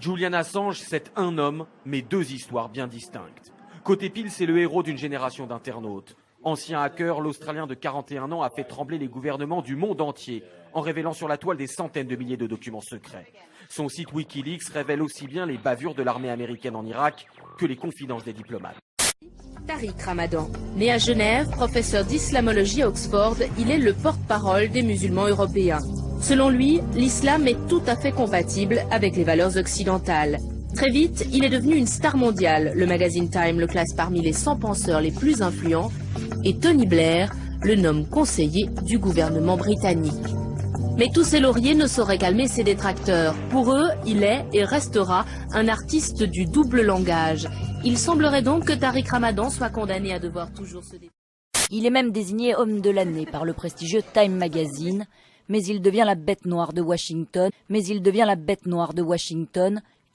Julian Assange, c'est un homme, mais deux histoires bien distinctes. Côté pile, c'est le héros d'une génération d'internautes. Ancien hacker, l'Australien de 41 ans a fait trembler les gouvernements du monde entier en révélant sur la toile des centaines de milliers de documents secrets. Son site Wikileaks révèle aussi bien les bavures de l'armée américaine en Irak que les confidences des diplomates. Tariq Ramadan. Né à Genève, professeur d'islamologie à Oxford, il est le porte-parole des musulmans européens. Selon lui, l'islam est tout à fait compatible avec les valeurs occidentales. Très vite, il est devenu une star mondiale. Le magazine Time le classe parmi les 100 penseurs les plus influents et Tony Blair le nomme conseiller du gouvernement britannique. Mais tous ces lauriers ne sauraient calmer ses détracteurs. Pour eux, il est et restera un artiste du double langage. Il semblerait donc que Tariq Ramadan soit condamné à devoir toujours se défendre. Il est même désigné homme de l'année par le prestigieux Time Magazine, mais il devient la bête noire de Washington,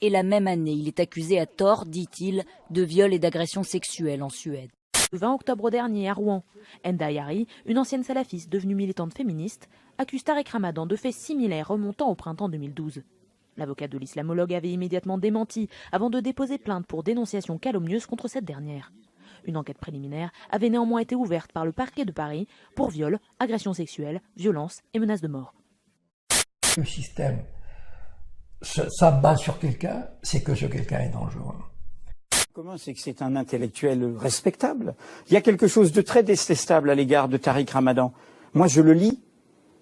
et la même année, il est accusé à tort, dit-il, de viol et d'agression sexuelle en Suède. Le 20 octobre dernier à Rouen, Enda Yari, une ancienne salafiste devenue militante féministe, accuse Tariq Ramadan de faits similaires remontant au printemps 2012. L'avocat de l'islamologue avait immédiatement démenti avant de déposer plainte pour dénonciation calomnieuse contre cette dernière. Une enquête préliminaire avait néanmoins été ouverte par le parquet de Paris pour viol, agression sexuelle, violence et menace de mort. Le système s'abat sur quelqu'un, c'est que ce quelqu'un est dangereux. Comment c'est que c'est un intellectuel respectable? Il y a quelque chose de très détestable à l'égard de Tariq Ramadan. Moi, je le lis,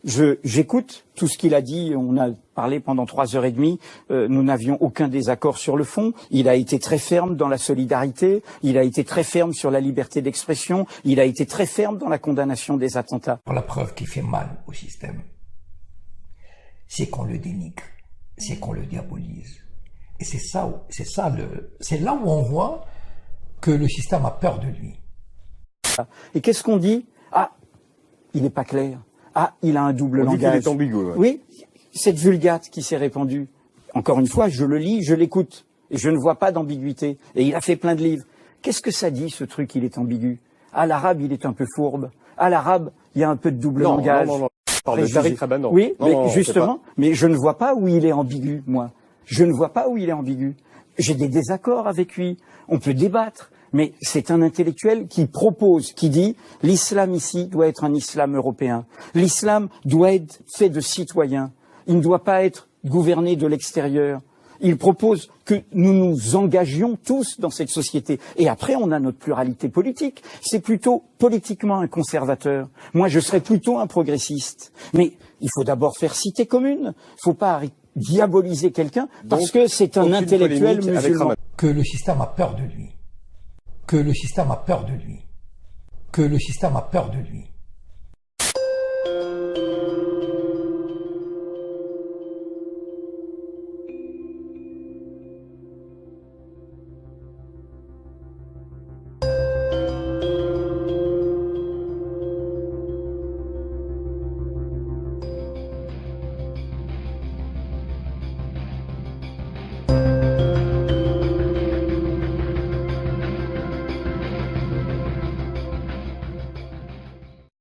j'écoute tout ce qu'il a dit. On a parlé pendant 3h30. Nous n'avions aucun désaccord sur le fond. Il a été très ferme dans la solidarité. Il a été très ferme sur la liberté d'expression. Il a été très ferme dans la condamnation des attentats. La preuve qui fait mal au système, c'est qu'on le dénigre, c'est qu'on le diabolise. Et c'est là où on voit que le système a peur de lui. Et qu'est-ce qu'on dit? Ah, il n'est pas clair. Ah, il a un double langage. Il est ambigu, ouais. Oui, cette vulgate qui s'est répandue. Encore une fois, je le lis, je l'écoute, et je ne vois pas d'ambiguïté. Et il a fait plein de livres. Qu'est-ce que ça dit, ce truc, il est ambigu? Ah, l'arabe, il est un peu fourbe. Ah, l'arabe, il y a un peu de double langage. Non. Parle de Tariq Ramadan. Oui, mais justement, mais je ne vois pas où il est ambigu, moi. Je ne vois pas où il est ambigu. J'ai des désaccords avec lui. On peut débattre. Mais c'est un intellectuel qui propose, qui dit l'islam ici doit être un islam européen. L'islam doit être fait de citoyens. Il ne doit pas être gouverné de l'extérieur. Il propose que nous nous engagions tous dans cette société. Et après, on a notre pluralité politique. C'est plutôt politiquement un conservateur. Moi, je serais plutôt un progressiste. Mais il faut d'abord faire cité commune. Il ne faut pas diaboliser quelqu'un parce que c'est un intellectuel musulman. Que le système a peur de lui. Que le système a peur de lui.